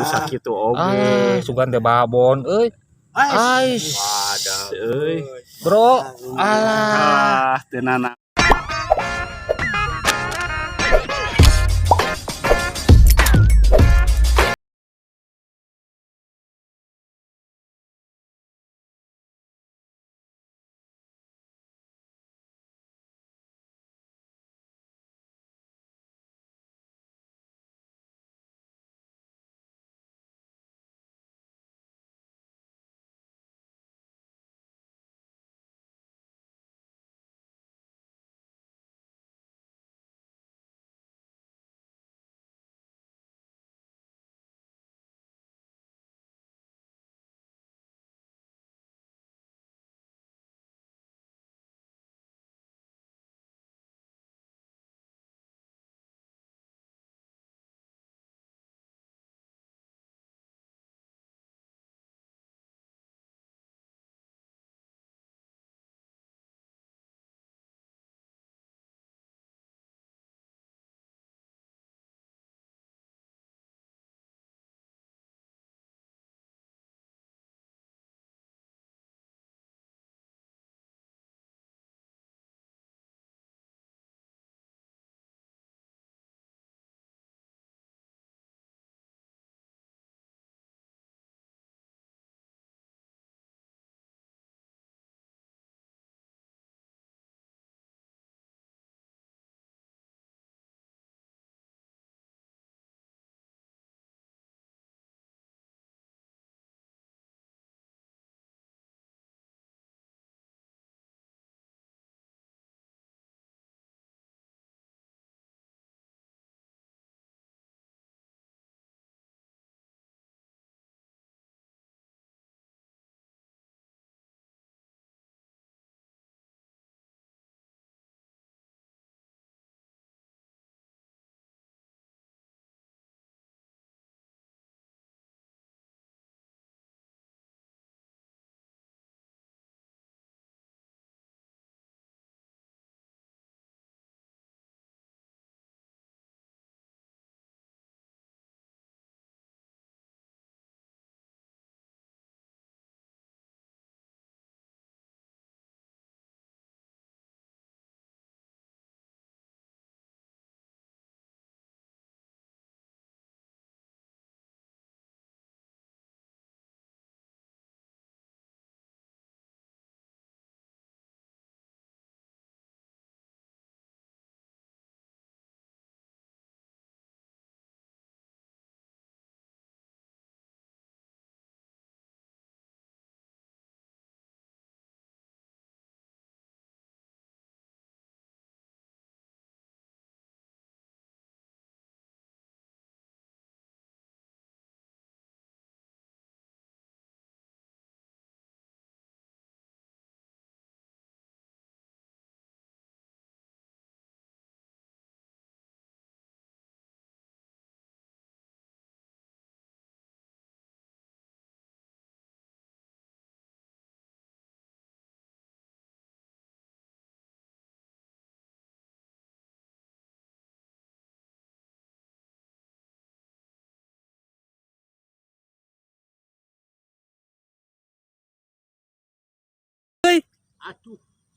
sakitu oge. Sugan teh babon euy. Ais. Wadah euy. Bro, alah teu nana.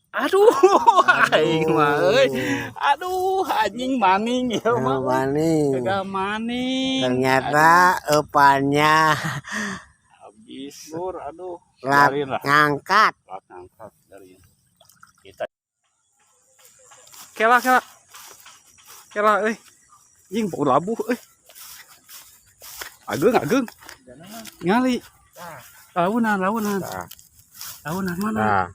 Aduh, aing mah euy. Aduh, anjing maning ya mah. Maning. Kagak maning. Ternyata epannya habis lur, aduh. ngangkat. Ngangkat dari kita. Kela euy. Anjing bau labuh euy. Ageung. Ngali. Launan. Launan mana?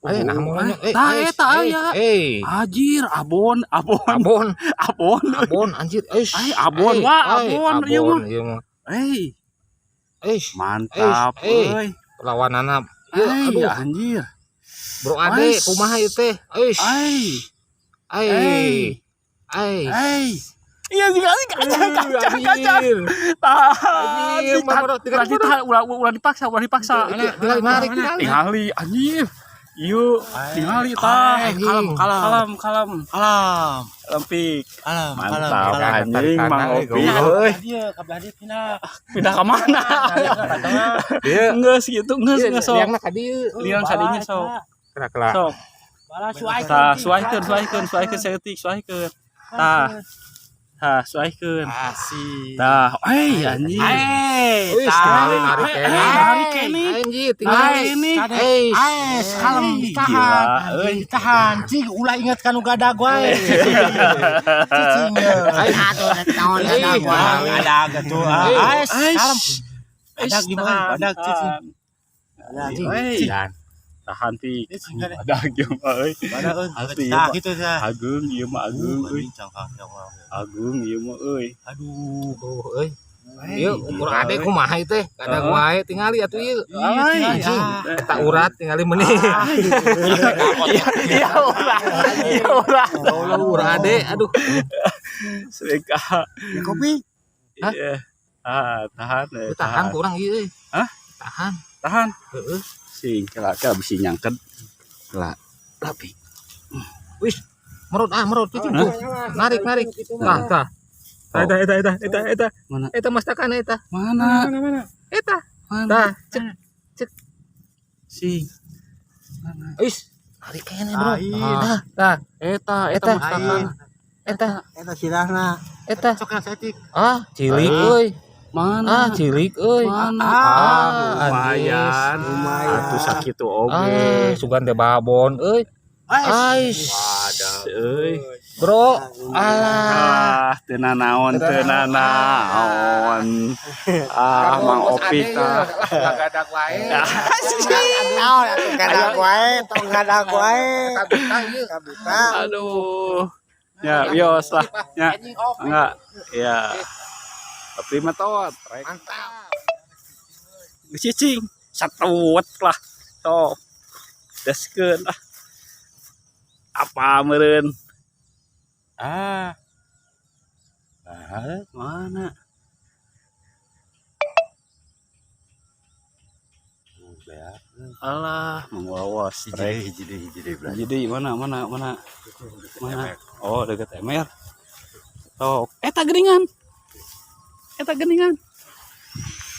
Ayo nah mulanya eta aya. Anjir, abon anjir. Abon ieu mah. Mantap euy. Perlawanana. Aduh anjir. Bro ade kumaha ieu teh? Iya sih kacang. Ulah dipaksa. Tinggali narik. Tingali anjir. Yuk, tingali tah. Kalem. Lempik. Kalem. Mantap anjing Tarik Mang kanan, Opi goblok. euy. Dia kabelah dia pindah. Pindah ke mana? Dia Geus gitu, geus sok. liangna ka dieu. Liang kadinya sok. Kira-kira. Sok. Bala suai. Tah, suaikeun seeutik, suaikeun. Tah, suaikeun. Asih. Tah, anjing. Wis tinggalin narik kene. Narik kene. Anjing tinggalin. Kalem ditahan. Ditahan. Cing ulah ingat kan gadag wae. Cing. Atuh naon gadag wae. Gadag atuh. Kalem. Gadag gimana? Gadag cing. Dan tahan ti. Ada ieu mah euy. Asli Nah gitu dah. Agung ieu mah agung euy. Agung ieu mah euy. Aduh. Euy. Ieu ukur ade kumaha ieu teh? Gadag wae tingali atuh ieu. Anjing. Eta urat tingali meuni. Iya ulah. Allah urat ade. Aduh. Seka. Kopi. Hah? Iya. Tahan. Tahan kurang ieu euy. Hah? Tahan. Heeh. Sing kela bisi nyangket. Lah. Tapi Wis. Merot cicing tuh. Narik. Tah. Eta. Mana? Eta mastakan eta. Mana? Eta. Mana? Tah, cek. Sing. Wis. Narik kene, Bro. Tah. Eta mastakan. Eta. Eta sirahna. Eta. Sok setik. Cilik euy. Mana? Cilik euy. Lumayan. Atuh sakitu oge. Sugan teh babon euy. Ais. Euy. Bro, alah. Teu nanaon. Mang Opi tah. Gadag wae. Tong gadag wae. Kabuka. Aduh. Ya, bios lah. Ya. Enggak. Ya. Tapi metot. Mantap. Cicing. Satuet lah. Sok. Deskeun lah. Apa meureun? Mana? Alah, mengwawas. Jadi mana? Oh, dekat Emer. Oh, eta geuningan.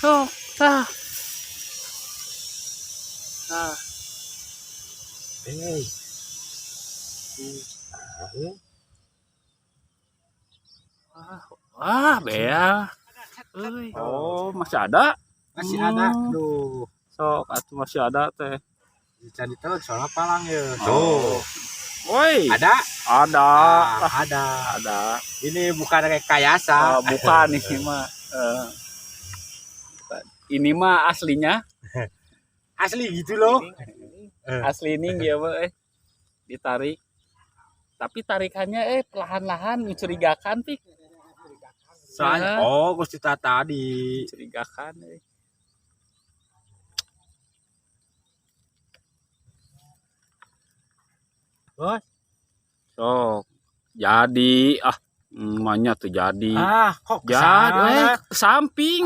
Oh, tah. Bea. Euy. Oh, masih ada? Masih ada. Duh. Sok, atuh masih ada teh. Bisa ditelan soalnya palang ya. Tuh. Woi. Ada. Ada. Ini bukan rekayasa. Bukan ini mah. Ini mah aslinya. Asli gitu loh. Asli ini dia ditarik. Tapi tarikannya perlahan-lahan mencurigakan pik. Soalnya Gusti tadi mencurigakan. Bos. Sok. Jadi namanya tuh jadi. Kok Jadi samping.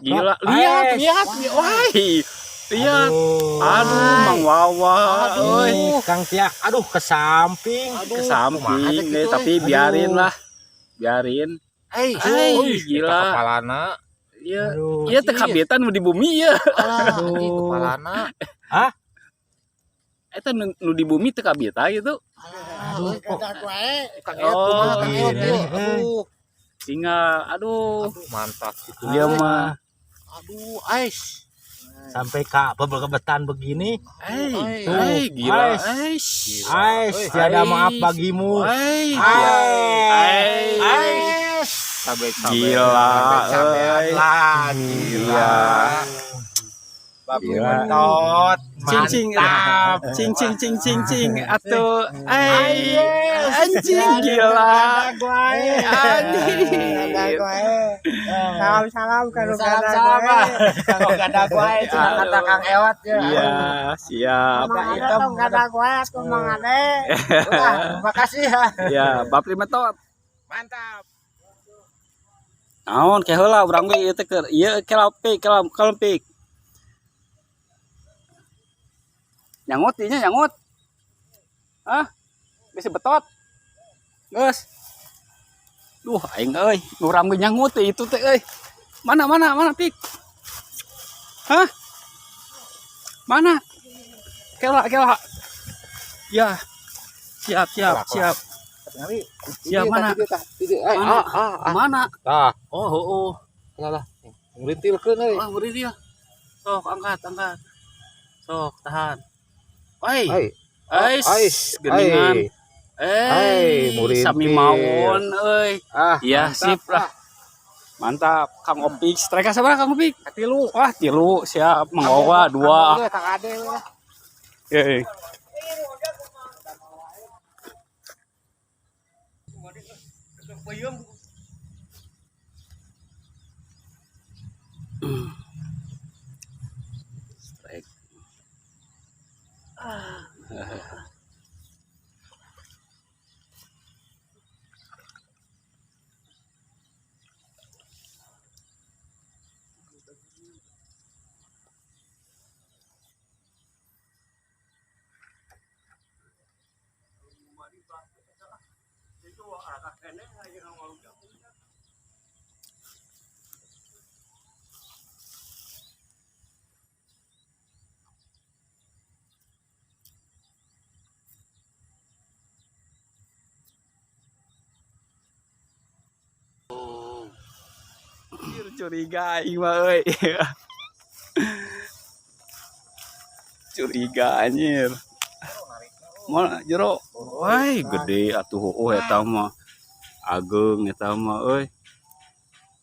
Gila, lihat. Woi. Lihat. Aduh, Mang Wawa. Kang Tia, ke samping. Ke samping deh, tapi biarin lah. Biarin. Gila. Kepalana. Iya teh kabetan di bumi ya. Aduh, kepalana. Eta nu di bumi teh kabeta gitu. Aduh, Tinggal mantap gitu. Dia mah. Aduh, sampai kak kebetan begini. Gila. Tiada maaf bagimu. Gila. Gila. Babi mentot. Cing atuh anjing gila. Salam kalau gadag wae cuma kata Kang Ewat ya. Iya, siap. Itu gadag wae aku Mang Ade. Makasih ya. Ya, Bapri metot. Mantap. Naon ke heula urang ge ieu teh keur ieu kelempik. Nyangut ieu nyangut. Hah? Geus betot. Geus. Duh aing euy, ngurang ge nyangut teh itu teh euy. Mana Pik? Hah? Mana? Kela. Ya. Siap. Siap mana? Mana? Tah, Oh. lah. Ngrintilkeun euy. Wah, beri dia. Sok angkat. Sok tahan. Ais, geningan. Murid sami mawon euy. Iya, mantap, sip lah. Mantap, Kang Opik. Strike sabaraha Kang Opik? 3. Wah, 3 siap. Manggawa 2. Tak ade we. Oke. Strike. Curiga aing mah euy. Curiga anjir. Mana jero? Wah, gede atuh eta mah. Ageung eta mah euy.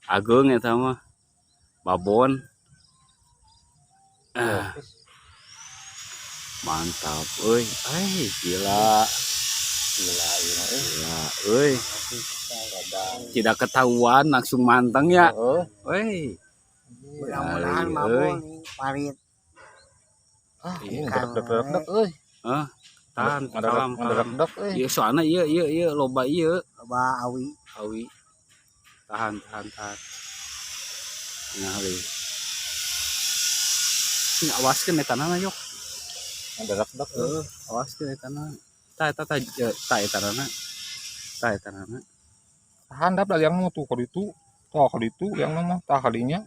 Ageung eta mah. Babon. Mantap euy. Gila euy. Tidak ketahuan langsung manteng ya. Woi. Mudah-mudahan mabon parit. Ini deg-deg euy. Tahan, salam. Deg-deg euy. Ieu soalna ieu loba ieu. Loba awi. Tahan. Nah, euy. Ini awaskeun eta na yok. Deg-deg euy. Awaskeun eta na. Ta eta na. Handap dah yang tuh kalau itu yang mana tah kalinya.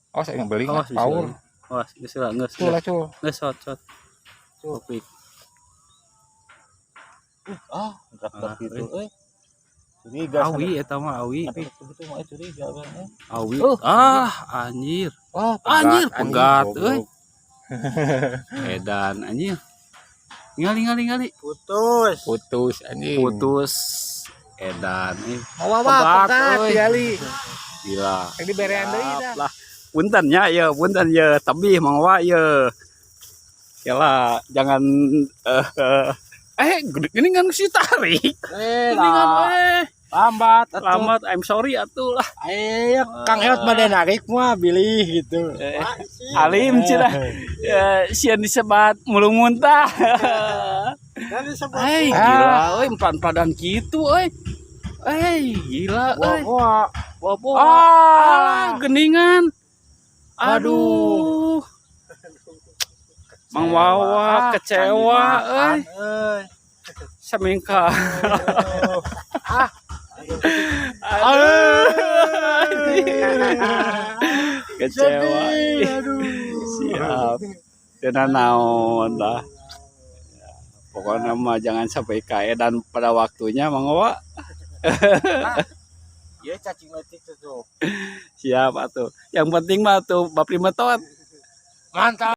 Awas yang beli power. Awas geus lah geus. Tuh lah cul. Geus shot. Topik. Deg-deg gitu euy. Curiga Awi eta mah awi. tapi betul mah curiga kan. Awi. Anjir. Anjir Pegat euy. Edan anjir. Ngali. Putus anjing. Edan Pegat kali. Gila. Yang diberean deui dah. Lah. Punten ya, tapi mangwa ya. Yalah, jangan gini kan si tarik. Lambat, I'm sorry atuh lah. Kang Eot bade narik mah bilih gitu. Alim cenah. Sieun disebat mulung muntah. Gila euy empan-padan kitu euy. Gila euy. Geningan. Aduh. Mang Wawa kecewa euy. Samengka. Kecewa. Siap. Tenan naon lah. Pokoknya mah jangan sampai kaedan pada waktunya Mang Wawa. Ieu cacing leutik tuh. Siap atuh. Yang penting mah tuh bapri metot. Mantap.